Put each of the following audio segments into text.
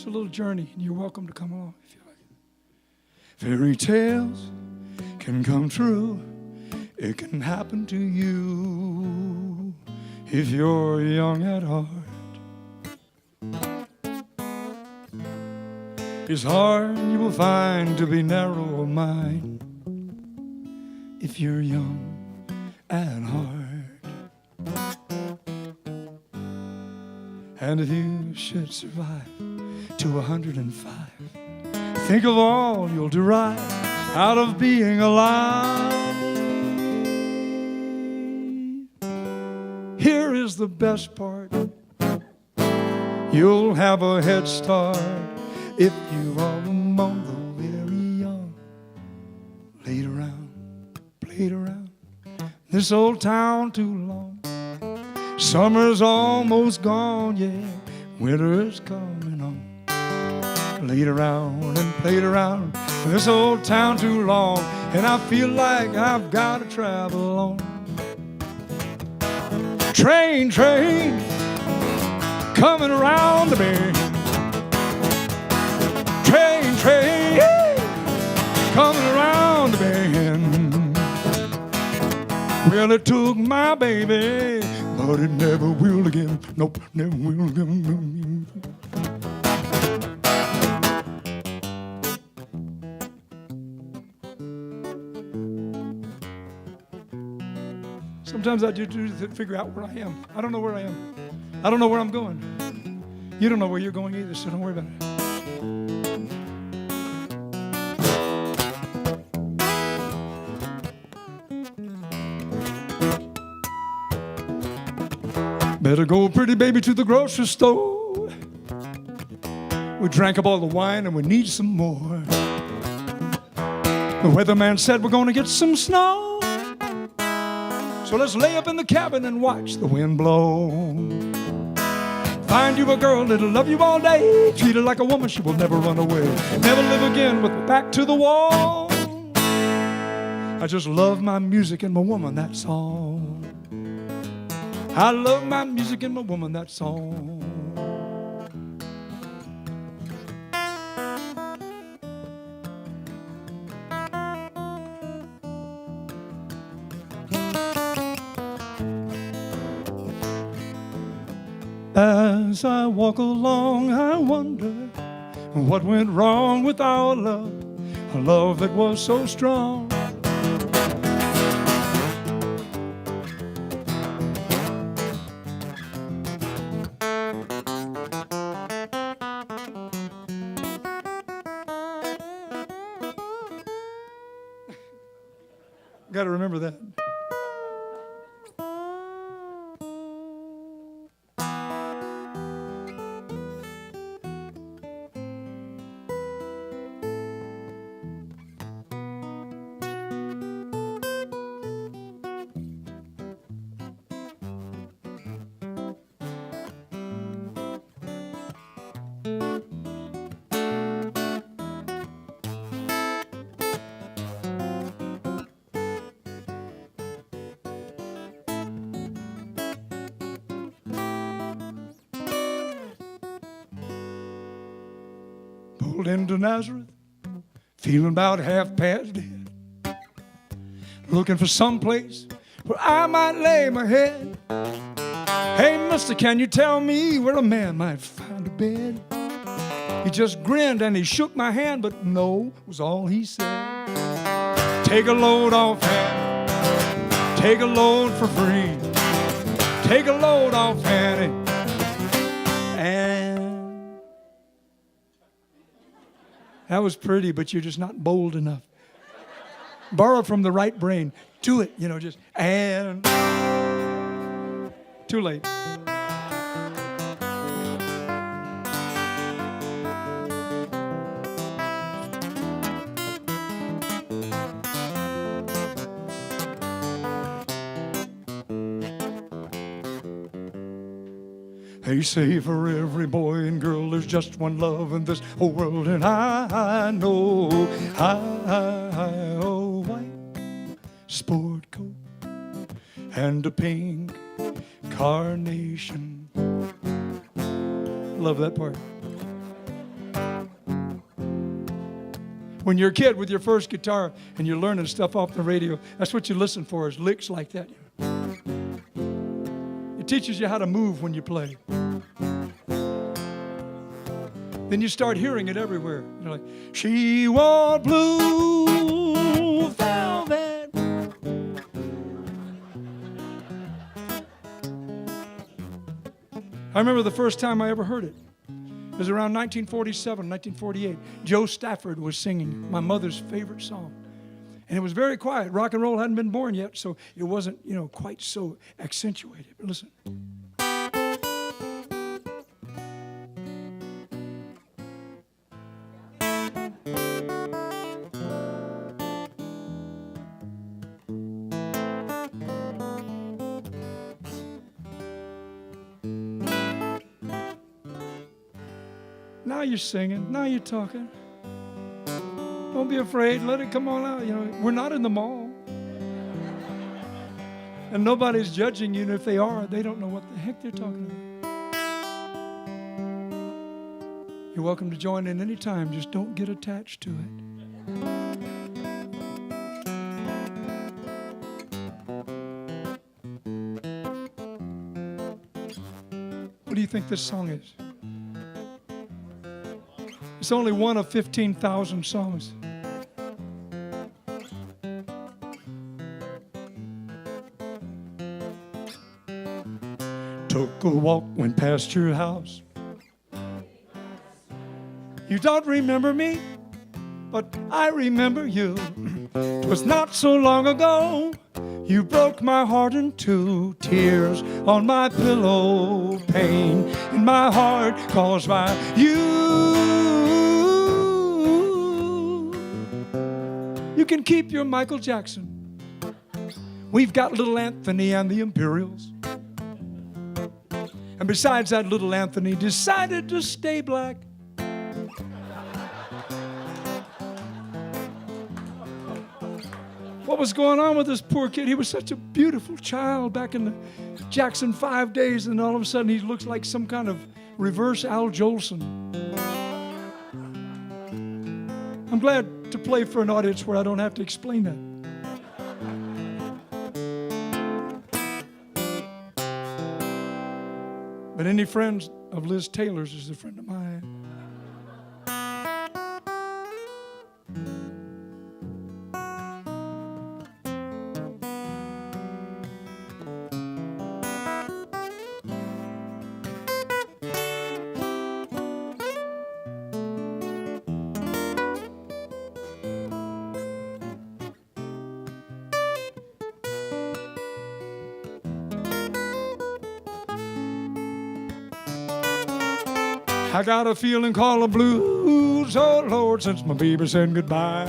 It's a little journey, and you're welcome to come along if you like. Fairy tales can come true. It can happen to you if you're young at heart. His heart you will find to be narrow of mind if you're young at heart. And if you should survive to 105, think of all you'll derive out of being alive. Here is the best part. You'll have a head start if you are among the very young. Laid around, played around this old town too long. Summer's almost gone, yeah, winter's coming on. Laid around and played around this old town too long, and I feel like I've got to travel on. Train, train, coming around the bend. Train, train, coming around the bend. Well, it took my baby, but it never will again. Nope, never will again. Sometimes I do to figure out where I am. I don't know where I am. I don't know where I'm going. You don't know where you're going either, so don't worry about it. Better go, pretty baby, to the grocery store. We drank up all the wine and we need some more. The weatherman said we're gonna get some snow. So let's lay up in the cabin and watch the wind blow. Find you a girl that'll love you all day. Treat her like a woman, she will never run away. Never live again with her back to the wall. I just love my music and my woman, that's all. I love my music and my woman, that's all. As I walk along, I wonder what went wrong with our love, a love that was so strong. Got to remember that. Pulled into Nazareth, feeling about half past dead, looking for some place where I might lay my head. Hey, mister, can you tell me where a man might find a bed? He just grinned and he shook my hand, but no was all he said. Take a load off Annie, take a load for free. Take a load off Annie, and that was pretty, but you're just not bold enough. Borrow from the right brain. Do it, just, and too late. They say for every boy and girl there's just one love in this whole world, and I know a white sport coat and a pink carnation. Love that part. When you're a kid with your first guitar and you're learning stuff off the radio, that's what you listen for, is licks like that. It teaches you how to move when you play. Then you start hearing it everywhere. You're like, she wore blue velvet. I remember the first time I ever heard it. It was around 1947, 1948. Joe Stafford was singing my mother's favorite song. And it was very quiet. Rock and roll hadn't been born yet, so it wasn't, quite so accentuated. But listen. Now you're singing. Now you're talking. Don't be afraid. Let it come on out. We're not in the mall. And nobody's judging you. And if they are, they don't know what the heck they're talking about. You're welcome to join in any time. Just don't get attached to it. What do you think this song is? It's only one of 15,000 songs. Took a walk, went past your house. You don't remember me, but I remember you. 'Twas not so long ago, you broke my heart in two. Tears on my pillow, pain in my heart caused by you. You can keep your Michael Jackson. We've got little Anthony and the Imperials. And besides that, little Anthony decided to stay black. What was going on with this poor kid? He was such a beautiful child back in the Jackson 5 days, and all of a sudden he looks like some kind of reverse Al Jolson. I'm glad to play for an audience where I don't have to explain that. But any friends of Liz Taylor's is a friend of mine. I got a feeling called the blues, oh Lord, since my baby said goodbye.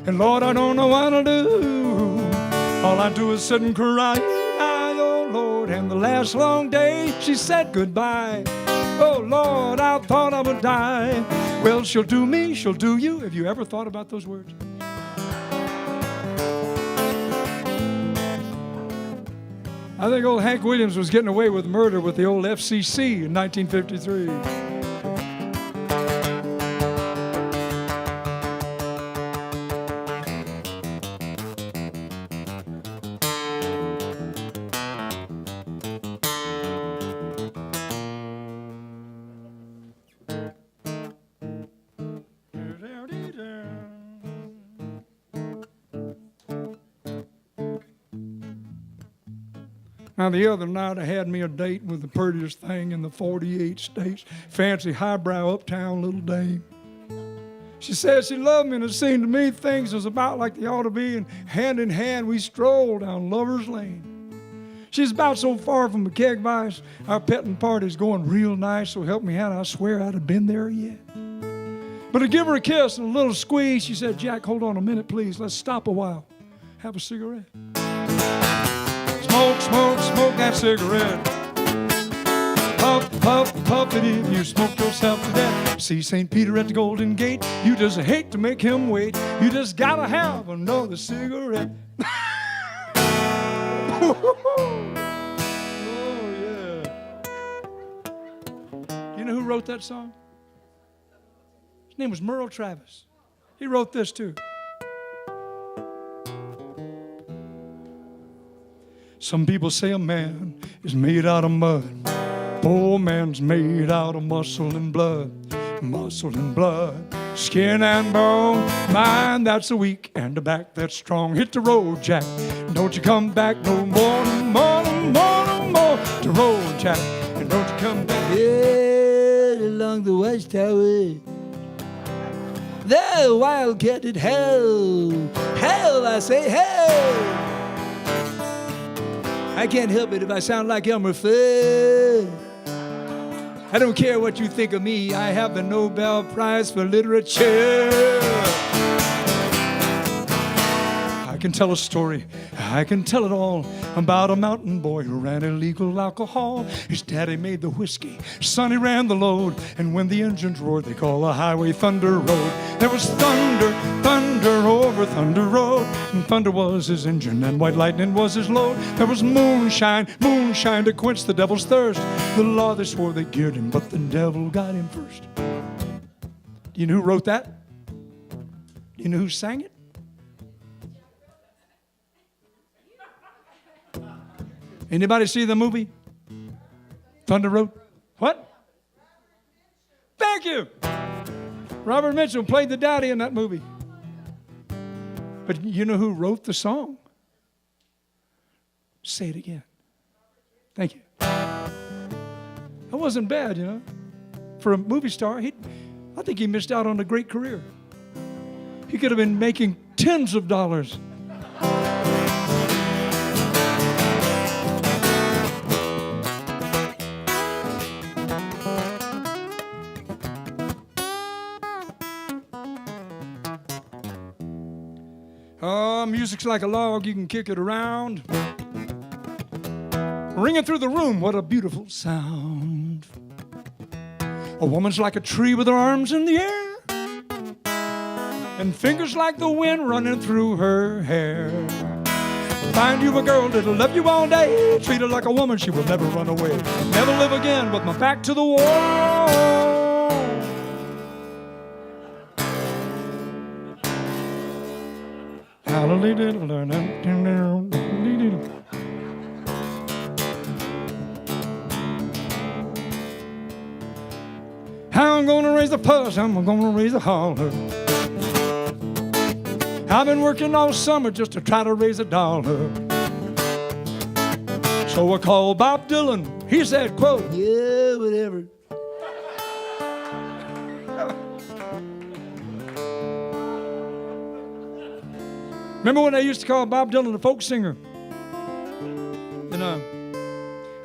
And Lord, I don't know what to do. All I do is sit and cry, oh Lord. And the last long day she said goodbye. Oh Lord, I thought I would die. Well, she'll do me, she'll do you. Have you ever thought about those words? I think old Hank Williams was getting away with murder with the old FCC in 1953. Now, the other night, I had me a date with the prettiest thing in the 48 states, fancy, highbrow, uptown little dame. She said she loved me, and it seemed to me things was about like they ought to be, and hand in hand, we strolled down Lover's Lane. She's about so far from the keg vice, our petting party's going real nice, so help me Hannah, I swear I'd have been there yet. But to give her a kiss and a little squeeze, she said, Jack, hold on a minute, please. Let's stop a while. Have a cigarette. Smoke, smoke, smoke that cigarette. Puff, puff, puff it if you smoke yourself to death. See St. Peter at the Golden Gate, you just hate to make him wait. You just gotta have another cigarette. Oh, yeah. You know who wrote that song? His name was Merle Travis. He wrote this too. Some people say a man is made out of mud. Poor man's made out of muscle and blood. Muscle and blood, skin and bone. Mind that's weak and the back that's strong. Hit the road, Jack. Don't you come back no more, no more, no more, no more. Hit the road, Jack. And don't you come back. Yeah, along the watchtower. The wildcat did hell. Hell, I say hell. I can't help it if I sound like Elmer Fudd. I don't care what you think of me. I have the Nobel Prize for Literature. I can tell a story, I can tell it all, about a mountain boy who ran illegal alcohol. His daddy made the whiskey, Sonny ran the load, and when the engines roared, they called the highway Thunder Road. There was thunder, thunder over Thunder Road, and thunder was his engine, and white lightning was his load. There was moonshine, moonshine to quench the devil's thirst. The law they swore they geared him, but the devil got him first. Do you know who wrote that? Do you know who sang it? Anybody see the movie? Thunder Road? What? Thank you. Robert Mitchell played the daddy in that movie. But you know who wrote the song? Say it again. Thank you. That wasn't bad, you know. For a movie star, I think he missed out on a great career. He could have been making tens of dollars. Music's like a log, you can kick it around. Ringing through the room, what a beautiful sound. A woman's like a tree with her arms in the air, and fingers like the wind running through her hair. Find you a girl that'll love you all day, treat her like a woman, she will never run away. Never live again with my back to the wall. How I'm gonna raise the puss, I'm gonna raise the holler. I've been working all summer just to try to raise $1. So I called Bob Dylan. He said, quote, yeah, whatever. Remember when they used to call Bob Dylan a folk singer? You know,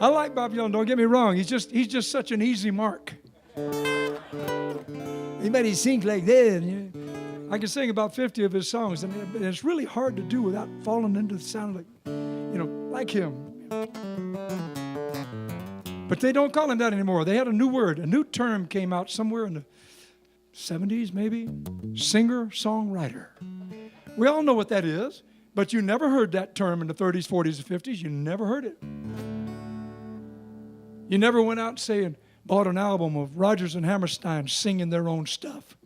I like Bob Dylan, don't get me wrong. He's just such an easy mark. He made it sing like that. You know? I can sing about 50 of his songs, and it's really hard to do without falling into the sound like, you know, like him. But they don't call him that anymore. They had a new word, a new term came out somewhere in the 70s, maybe. Singer-songwriter. We all know what that is, but you never heard that term in the 30s, 40s, and 50s. You never heard it. You never went out and saying, bought an album of Rodgers and Hammerstein singing their own stuff.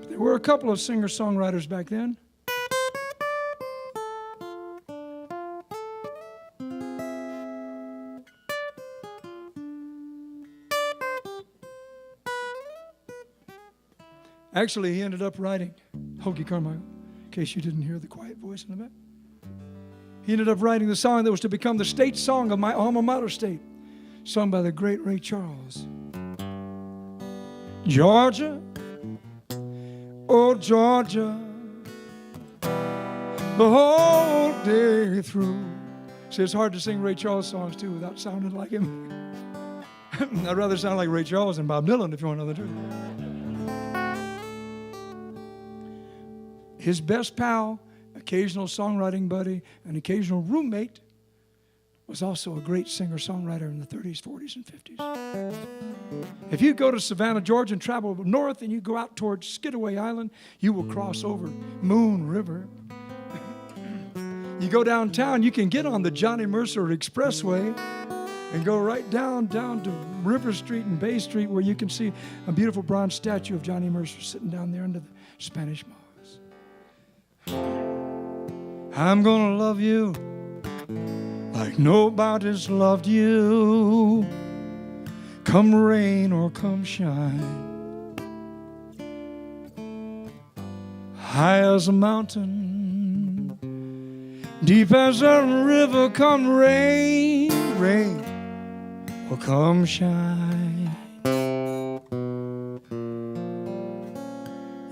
There were a couple of singer-songwriters back then. Actually, he ended up writing, Hoagie Carmichael, in case you didn't hear the quiet voice in the back. He ended up writing the song that was to become the state song of my alma mater state, sung by the great Ray Charles. Georgia, oh Georgia, the whole day through. See, it's hard to sing Ray Charles songs too without sounding like him. I'd rather sound like Ray Charles than Bob Dylan, if you want to know the truth. His best pal, occasional songwriting buddy, and occasional roommate was also a great singer-songwriter in the 30s, 40s, and 50s. If you go to Savannah, Georgia, and travel north, and you go out towards Skidaway Island, you will cross over Moon River. You go downtown, you can get on the Johnny Mercer Expressway, and go right down to River Street and Bay Street, where you can see a beautiful bronze statue of Johnny Mercer sitting down there under the Spanish moss. I'm gonna love you like nobody's loved you, come rain or come shine. High as a mountain, deep as a river, come rain, rain or come shine.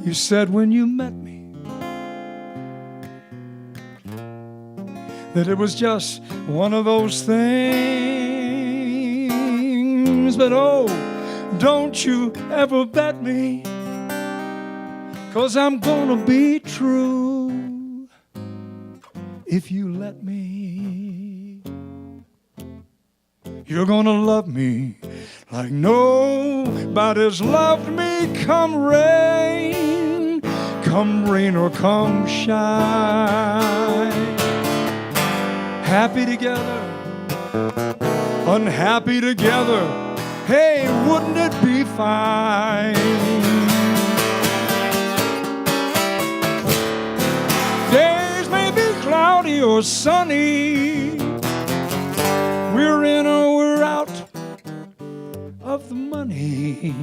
You said when you met me that it was just one of those things, but oh, don't you ever bet me, 'cause I'm gonna be true if you let me. You're gonna love me like nobody's loved me, come rain or come shine. Happy together, unhappy together, hey, wouldn't it be fine? Days may be cloudy or sunny, we're in or we're out of the money.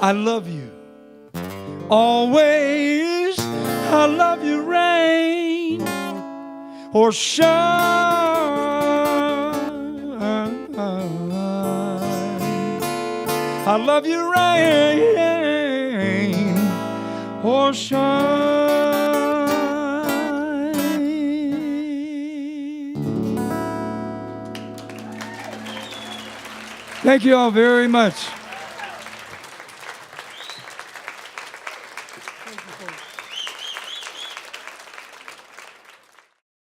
I love you always, I love you rain or shine. I love you rain or shine. Thank you all very much. Thank you, folks.